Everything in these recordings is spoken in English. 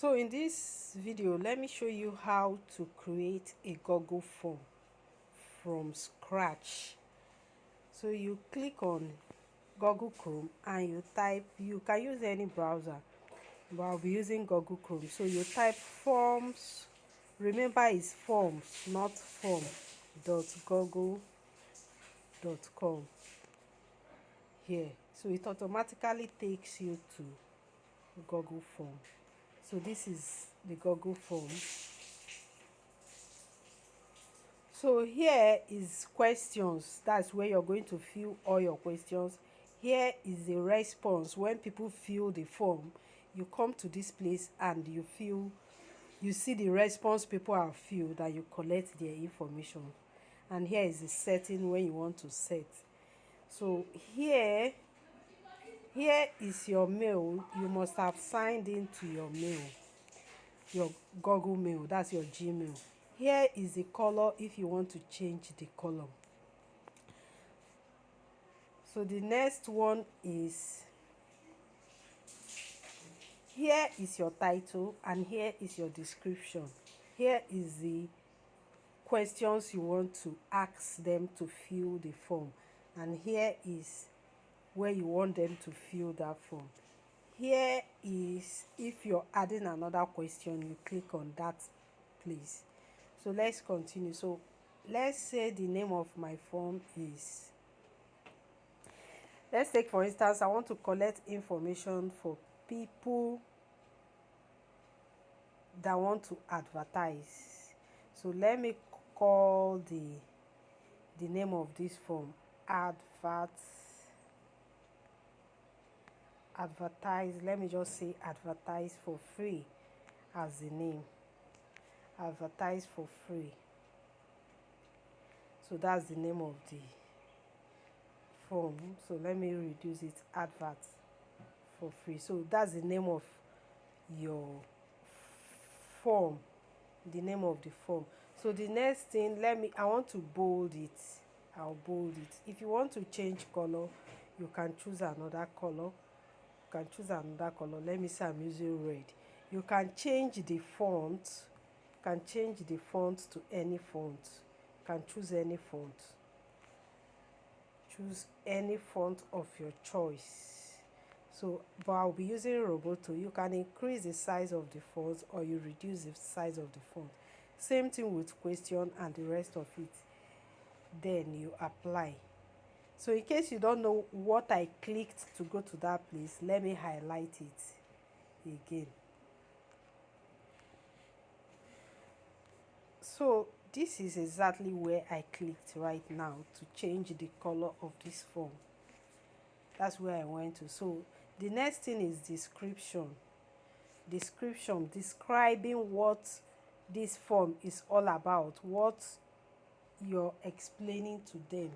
So in this video, let me show you how to create a Google form from scratch. So you click on Google Chrome and you type, you can use any browser, but I'll be using Google Chrome. So you type forms, remember it's forms, not form.google.com here. So it automatically takes you to Google form. So this is the Google form. So here is questions. That's where you're going to fill all your questions. Here is the response. When people fill the form, you come to this place and you see the response people have filled and you collect their information. And here is the setting when you want to set. So here is your mail. You must have signed into your mail, your Google Mail. That's your Gmail. Here is the color if you want to change the color. So the next one is, here is your title and here is your description. Here is the questions you want to ask them to fill the form, and here is where you want them to fill that form. Here is if you're adding another question, you click on that place. So let's continue. So let's say the name of my form is, let's take for instance, I want to collect information for people that want to advertise. So let me call the name of this form advertise. Let me just say advertise for free as the name. Advertise for free. So that's the name of the form. So let me reduce it, advert for free. So that's the name of your form, the name of the form. So the next thing, I want to bold it. I'll bold it. If you want to change color, you can choose another color. Let me say I'm using red. You can change the font. To any font. You can choose any font. Choose any font of your choice. So, but I'll be using Roboto. You can increase the size of the font or you reduce the size of the font. Same thing with question and the rest of it. Then you apply. So in case you don't know what I clicked to go to that place, let me highlight it again. So this is exactly where I clicked right now to change the color of this form. That's where I went to. So the next thing is description. Describing what this form is all about, what you're explaining to them.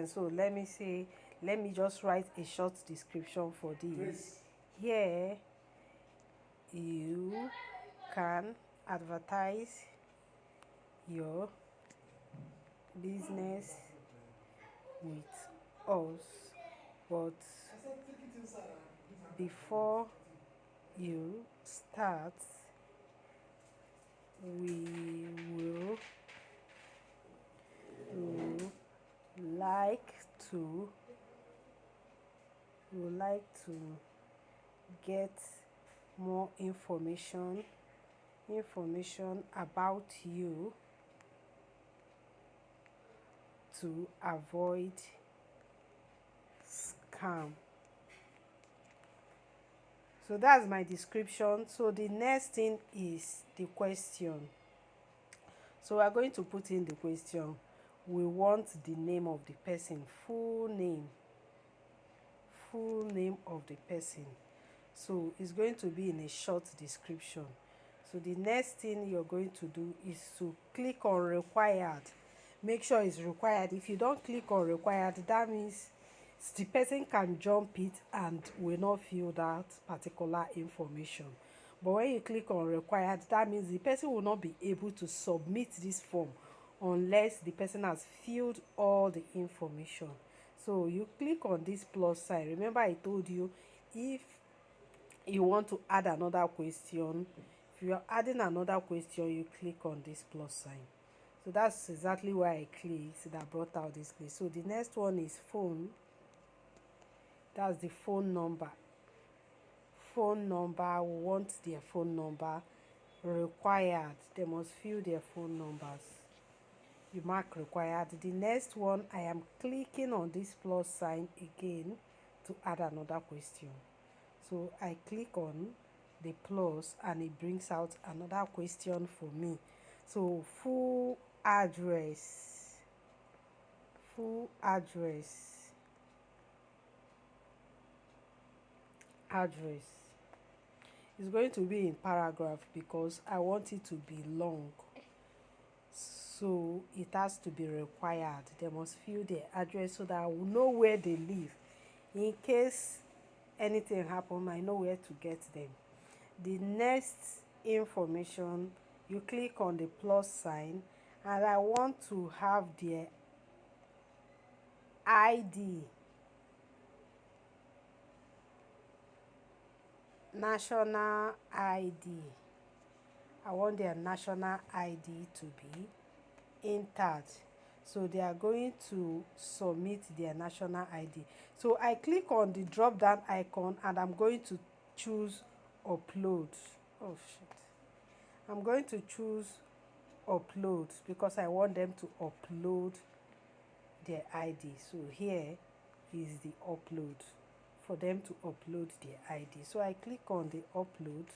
So let me just write a short description for this. Here you can advertise your business with us, but before you start, we will like to get more information about you to avoid scam. So that's my description. So the next thing is the question. So we're going to put in the question. We want the name of the person, full name of the person. So it's going to be in a short description. So the next thing you're going to do is to click on required. Make sure it's required. If you don't click on required, that means the person can jump it and will not fill that particular information. But when you click on required, that means the person will not be able to submit this form unless the person has filled all the information. So you click on this plus sign. Remember I told you, if you want to add another question, if you are adding another question, you click on this plus sign. So that's exactly why I clicked, that brought out this list. So the next one is phone. That's the phone number. Phone number, we want their phone number. Required, they must fill their phone numbers. You mark required. The next one, I am clicking on this plus sign again to add another question. So I click on the plus and it brings out another question for me. So full address, full address is going to be in paragraph because I want it to be long. So it has to be required. They must fill their address so that I will know where they live. In case anything happen, I know where to get them. The next information, you click on the plus sign and I want to have their ID, national ID. I want their national ID to be entered. So they are going to submit their national ID. So I click on the drop down icon and I'm going to choose upload. Oh shit. I'm going to choose upload because I want them to upload their ID. So here is the upload, for them to upload their ID. So I click on the upload.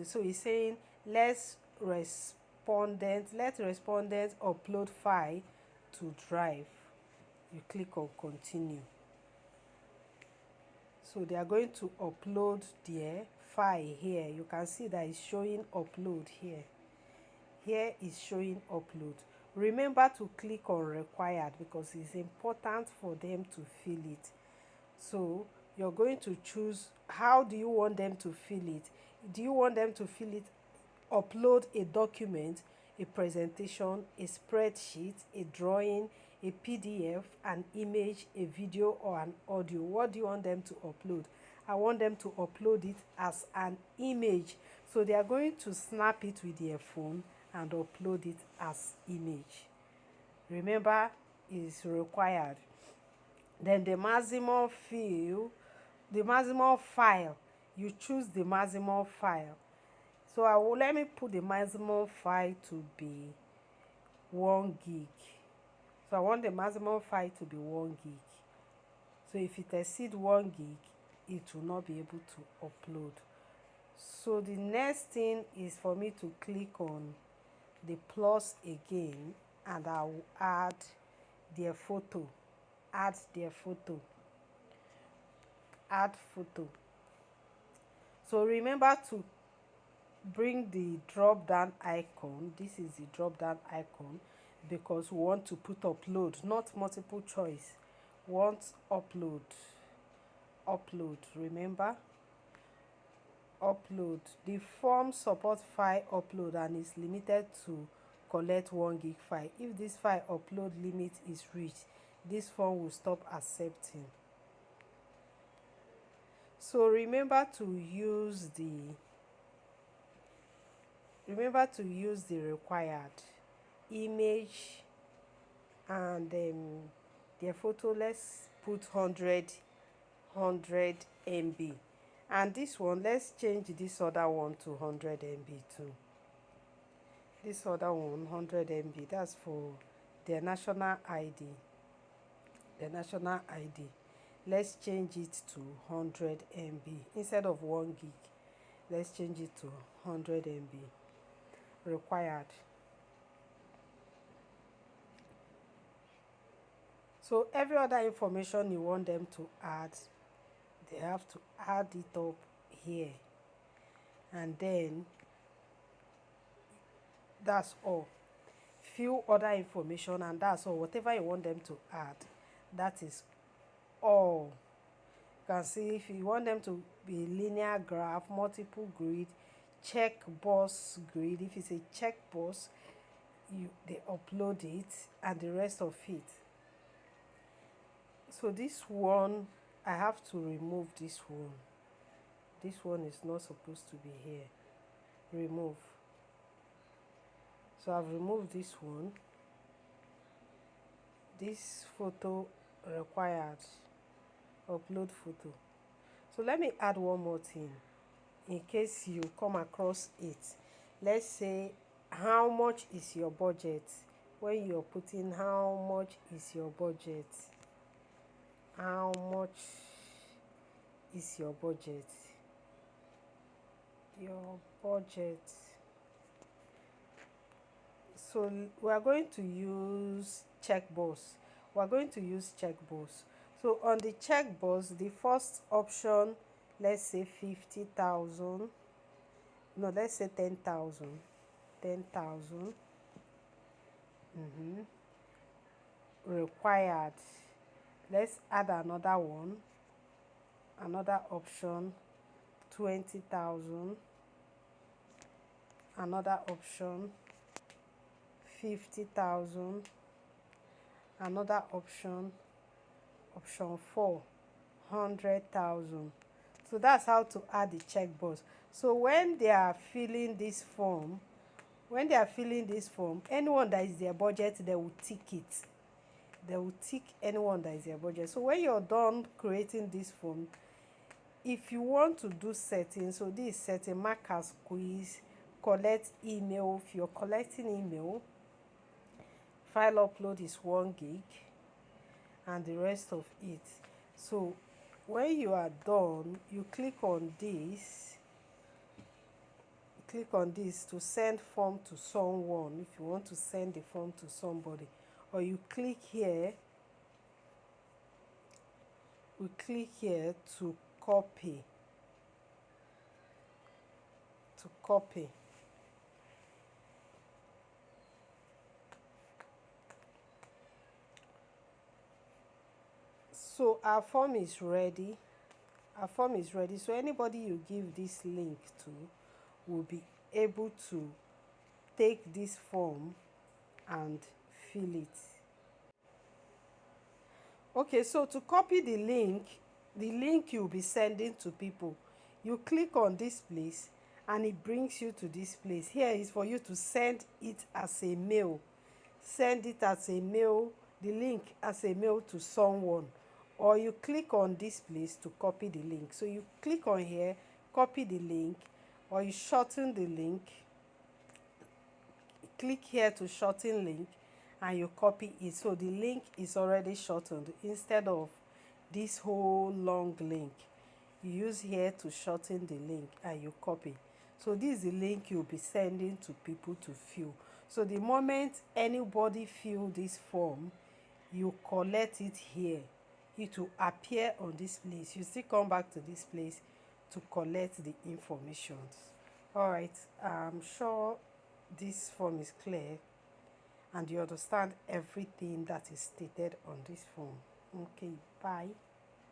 So it's saying let respondent upload file to drive. You click on continue. So they are going to upload their file here. You can see that it's showing upload here. Here is showing upload. Remember to click on required because it's important for them to fill it. So you're going to choose how do you want them to fill it. Do you want them to fill it, upload a document, a presentation, a spreadsheet, a drawing, a PDF, an image, a video, or an audio? What do you want them to upload? I want them to upload it as an image. So they are going to snap it with their phone and upload it as image. Remember, is required. Then the maximum file, you choose the maximum file. So let me put the maximum file to be 1 gig. So I want the maximum file to be 1 gig. So if it exceeds 1 gig, it will not be able to upload. So the next thing is for me to click on the plus again and I will add their photo. Add photo. So remember to bring the drop down icon. This is the drop down icon because we want to put upload, not multiple choice. Want upload. Remember, upload. The form support file upload and is limited to collect 1 gig file. If this file upload limit is reached, this form will stop accepting. So remember to use the required image and their photo. Let's put 100 MB, and this one, let's change this other one to 100 MB too. This other one 100 MB, that's for their national ID. Let's change it to 100 MB instead of 1 gig. Let's change it to 100 MB. Required. So every other information you want them to add, they have to add it up here, and then that's all. Few other information and that's all. Whatever you want them to add, that is all. You can see if you want them to be linear graph, multiple grid, check box grid. If it's a check box, they upload it and the rest of it. So this one, I have to remove this one. This one is not supposed to be here. Remove. So I've removed this one. This photo required. Upload photo. So let me add one more thing in case you come across it. Let's say, how much is your budget? When you're putting how much is your budget? How much is your budget? Your budget. So we are going to use checkbox. We are going to use checkbox. So on the checkbox, the first option, let's say 50,000. No, let's say 10,000. 10,000. Required. Let's add another one. Another option, 20,000. Another option, 50,000. Another option, option 4, 100,000. So that's how to add the checkbox. So when they are filling this form, anyone that is their budget, they will tick it. They will tick anyone that is their budget. So when you're done creating this form, if you want to do settings, so this is setting, mark as quiz, collect email. If you're collecting email, file upload is 1 gig and the rest of it. So when you are done, you click on this to send form to someone. If you want to send the form to somebody, or you click here, to copy. So our form is ready. So anybody you give this link to will be able to take this form and fill it. Okay, so to copy the link you'll be sending to people, you click on this place and it brings you to this place. Here is for you to send it as a mail. Send it as a mail, the link as a mail to someone. Or you click on this place to copy the link. So you click on here, copy the link, or you shorten the link. Click here to shorten link and you copy it. So the link is already shortened. Instead of this whole long link, you use here to shorten the link and you copy. So this is the link you'll be sending to people to fill. So the moment anybody fill this form, you collect it here. It will appear on this place. You still come back to this place to collect the information. All right, I'm sure this form is clear and you understand everything that is stated on this form. Okay, bye.